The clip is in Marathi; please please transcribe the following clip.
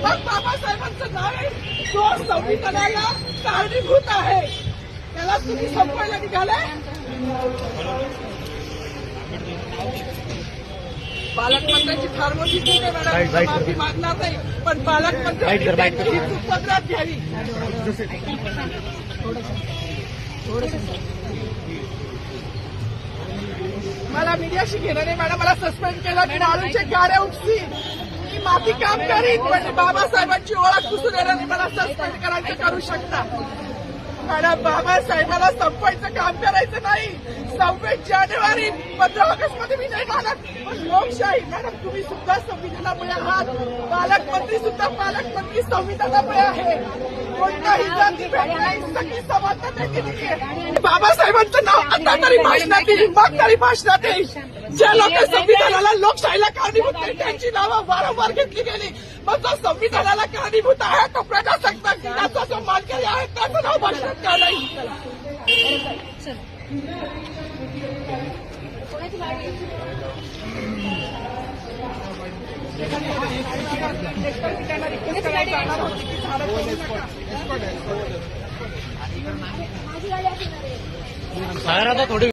मग बाबासाहेबांचं नाव आहे जो संविधानाला कारणीभूत आहे त्याला तुम्ही संपवायला निघाले. पालकमंत्र्यांची फार मोठी चूक आहे मॅडम, माफी मागणार नाही, पण पालकमंत्र्यांनी पत्रात घ्यावी. मला मीडियाशी घेणं नाही मॅडम, मला सस्पेंड केलं की वाळूचे गाड्या उपसी मी माती काम करीन, पण बाबासाहेबांची ओळख पुसून येणार मला सस्पेंड करायचं करू शकता. मॅडम बाबासाहेबाला संपवायचं काम करायचं नाही. 26 जानेवारी 15 ऑगस्टमध्ये मी नाही मानत, पण लोकशाही मॅडम तुम्ही सुद्धा संविधानामुळे आहात. पालकमंत्री सुद्धा पालकमंत्री संविधानामुळे आहे. कोणताही जाती भेट नाही, सगळी समानता दिली आहे. बाबासाहेबांचं नाव आता तरी भाषणात येईल, मग तरी भाषणात येईल. ज्या लोक संविधानाला लोकशाहीला कारणीभूत नाही त्यांची नावं वारंवार घेतली गेली, मग जो संविधानाला कारणीभूत आहे तो प्रजासत्ताक दिनाचा जो मानकरी आहे त्याचं नाव भाषणात का नाही. थोडी